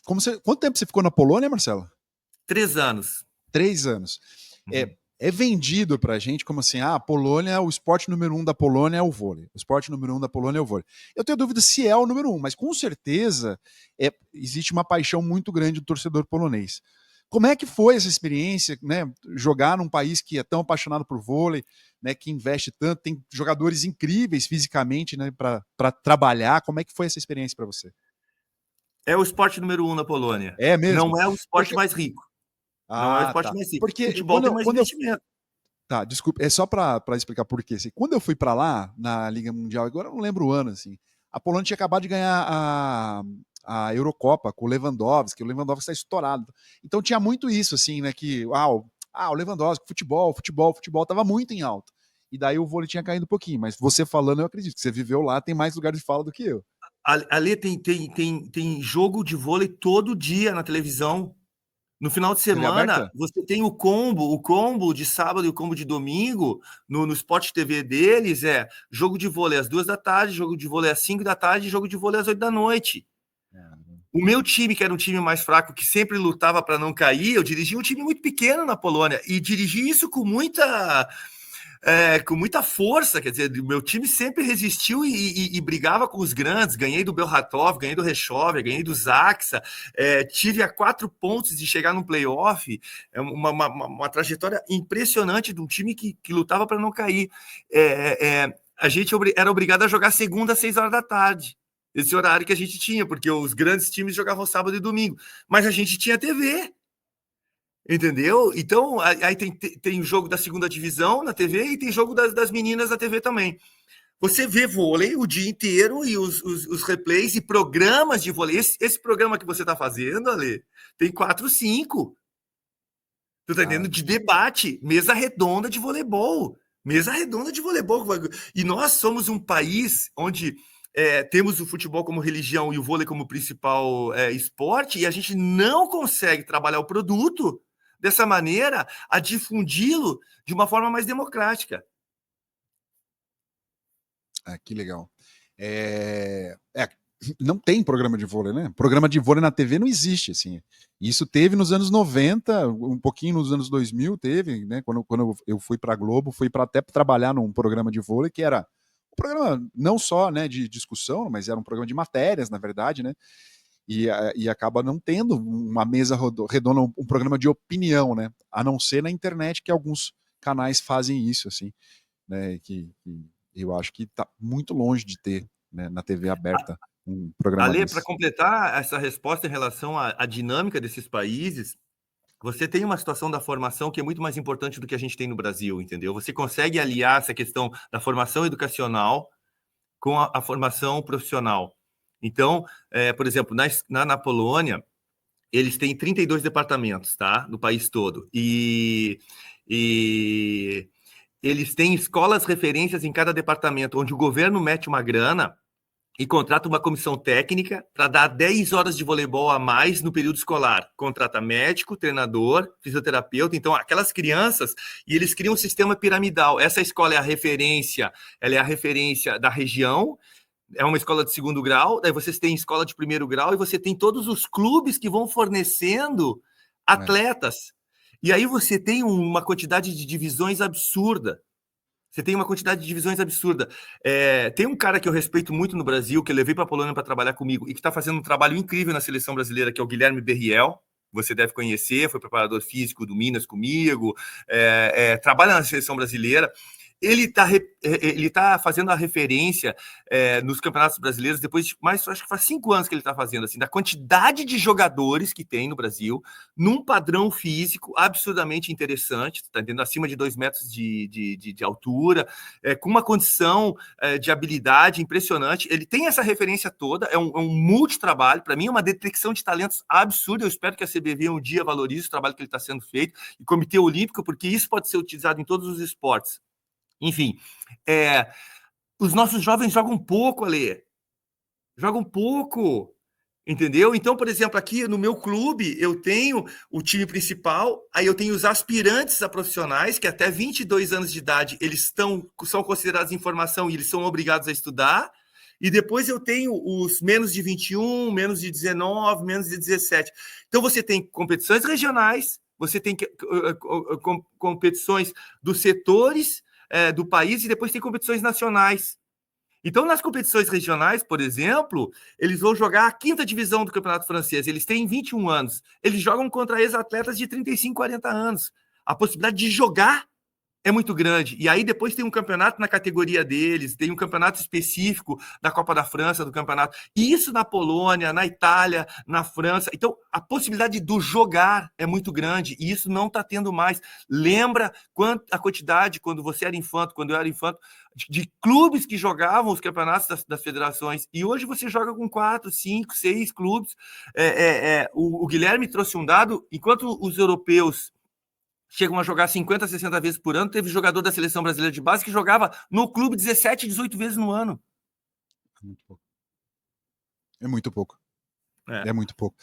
Quanto tempo você ficou na Polônia, Marcelo? 3 anos. 3 anos. É vendido pra gente como assim, a Polônia, o esporte número 1 da Polônia é o vôlei. O esporte número 1 da Polônia é o vôlei. Eu tenho dúvida se é o número 1, mas com certeza existe uma paixão muito grande do torcedor polonês. Como é que foi essa experiência, né? Jogar num país que é tão apaixonado por vôlei, né? Que investe tanto, tem jogadores incríveis fisicamente, né? Para trabalhar. Como é que foi essa experiência para você? É o esporte número 1 na Polônia. É mesmo? Não é o esporte Porque... mais rico. Não é o Ah, esporte tá. mais rico. Porque Futebol tem mais investimento. Tá, desculpa, é só para explicar por quê. Assim, quando eu fui para lá, na Liga Mundial, agora eu não lembro o ano, assim, a Polônia tinha acabado de ganhar a Eurocopa com o Lewandowski está estourado. Então tinha muito isso, assim, né, que, o Lewandowski, futebol, tava muito em alta. E daí o vôlei tinha caído um pouquinho, mas você falando, eu acredito que você viveu lá, tem mais lugar de fala do que eu. Ali tem jogo de vôlei todo dia na televisão. No final de TV semana, aberta? você tem o combo de sábado e o combo de domingo, no Sport TV deles, jogo de vôlei às 2 da tarde, jogo de vôlei às 5 da tarde, jogo de vôlei às 8 da noite. O meu time, que era um time mais fraco, que sempre lutava para não cair, eu dirigi um time muito pequeno na Polônia, e dirigi isso com muita força, quer dizer, o meu time sempre resistiu e brigava com os grandes, ganhei do Belhatov, ganhei do Reschover, ganhei do Zaxa, tive a 4 pontos de chegar no playoff, uma trajetória impressionante de um time que lutava para não cair. A gente era obrigado a jogar segunda às 6 horas da tarde, esse horário que a gente tinha, porque os grandes times jogavam sábado e domingo, mas a gente tinha TV. Entendeu? Então, aí tem jogo da segunda divisão na TV e tem jogo das meninas na TV também. Você vê vôlei o dia inteiro e os replays e programas de vôlei. Esse programa que você está fazendo, Ale, tem 4, 5. Tu tá entendendo? De debate, mesa redonda de voleibol. Mesa redonda de voleibol. E nós somos um país onde temos o futebol como religião e o vôlei como principal esporte, e a gente não consegue trabalhar o produto dessa maneira a difundi-lo de uma forma mais democrática. Que legal. Não tem programa de vôlei, né? Programa de vôlei na TV não existe, assim. Isso teve nos anos 90, um pouquinho nos anos 2000 teve, né? Quando eu fui para a Globo, fui para até trabalhar num programa de vôlei que era um programa não só, né, de discussão, mas era um programa de matérias, na verdade, né? E acaba não tendo uma mesa redonda, um programa de opinião, né? A não ser na internet, que alguns canais fazem isso, assim, né? Que eu acho que está muito longe de ter, né, na TV aberta um programa Ale, para desse. completar essa resposta em relação à dinâmica desses países, você tem uma situação da formação que é muito mais importante do que a gente tem no Brasil, entendeu? Você consegue aliar essa questão da formação educacional com a formação profissional. Então, por exemplo, na Polônia, eles têm 32 departamentos, tá? No país todo. E eles têm escolas referências em cada departamento, onde o governo mete uma grana e contrata uma comissão técnica para dar 10 horas de voleibol a mais no período escolar. Contrata médico, treinador, fisioterapeuta. Então, aquelas crianças, e eles criam um sistema piramidal. Essa escola é a referência, ela é a referência da região, é uma escola de segundo grau, daí vocês têm escola de primeiro grau e você tem todos os clubes que vão fornecendo atletas. E aí você tem uma quantidade de divisões absurda. Você tem uma quantidade de divisões absurda. Tem um cara que eu respeito muito no Brasil, que eu levei para a Polônia para trabalhar comigo e que está fazendo um trabalho incrível na seleção brasileira, que é o Guilherme Berriel. Você deve conhecer, foi preparador físico do Minas comigo, trabalha na seleção brasileira. Ele tá fazendo a referência nos campeonatos brasileiros depois de acho que faz 5 anos que ele está fazendo, assim, da quantidade de jogadores que tem no Brasil, num padrão físico absurdamente interessante, tá entendendo? Acima de 2 metros de altura, com uma condição de habilidade impressionante. Ele tem essa referência toda, é um multitrabalho, para mim é uma detecção de talentos absurda. Eu espero que a CBV um dia valorize o trabalho que ele está sendo feito, e o Comitê Olímpico, porque isso pode ser utilizado em todos os esportes. Enfim, os nossos jovens jogam pouco, Ale. Jogam pouco, entendeu? Então, por exemplo, aqui no meu clube, eu tenho o time principal, aí eu tenho os aspirantes a profissionais, que até 22 anos de idade, eles são considerados em formação e eles são obrigados a estudar. e depois eu tenho os menos de 21, menos de 19, menos de 17. Então você tem competições regionais, você tem competições dos setores do país e depois tem competições nacionais. Então, nas competições regionais, por exemplo, eles vão jogar a 5ª divisão do Campeonato Francês. Eles têm 21 anos. Eles jogam contra ex-atletas de 35, 40 anos. A possibilidade de jogar é muito grande. E aí depois tem um campeonato na categoria deles, tem um campeonato específico da Copa da França, do campeonato. E isso na Polônia, na Itália, na França. Então, a possibilidade do jogar é muito grande. E isso não está tendo mais. Lembra a quantidade, quando você era infanto, quando eu era infanto, de clubes que jogavam os campeonatos das federações. E hoje você joga com 4, 5, 6 clubes. O Guilherme trouxe um dado, enquanto os europeus chegam a jogar 50, 60 vezes por ano, teve jogador da seleção brasileira de base que jogava no clube 17, 18 vezes no ano. É muito pouco. É muito pouco.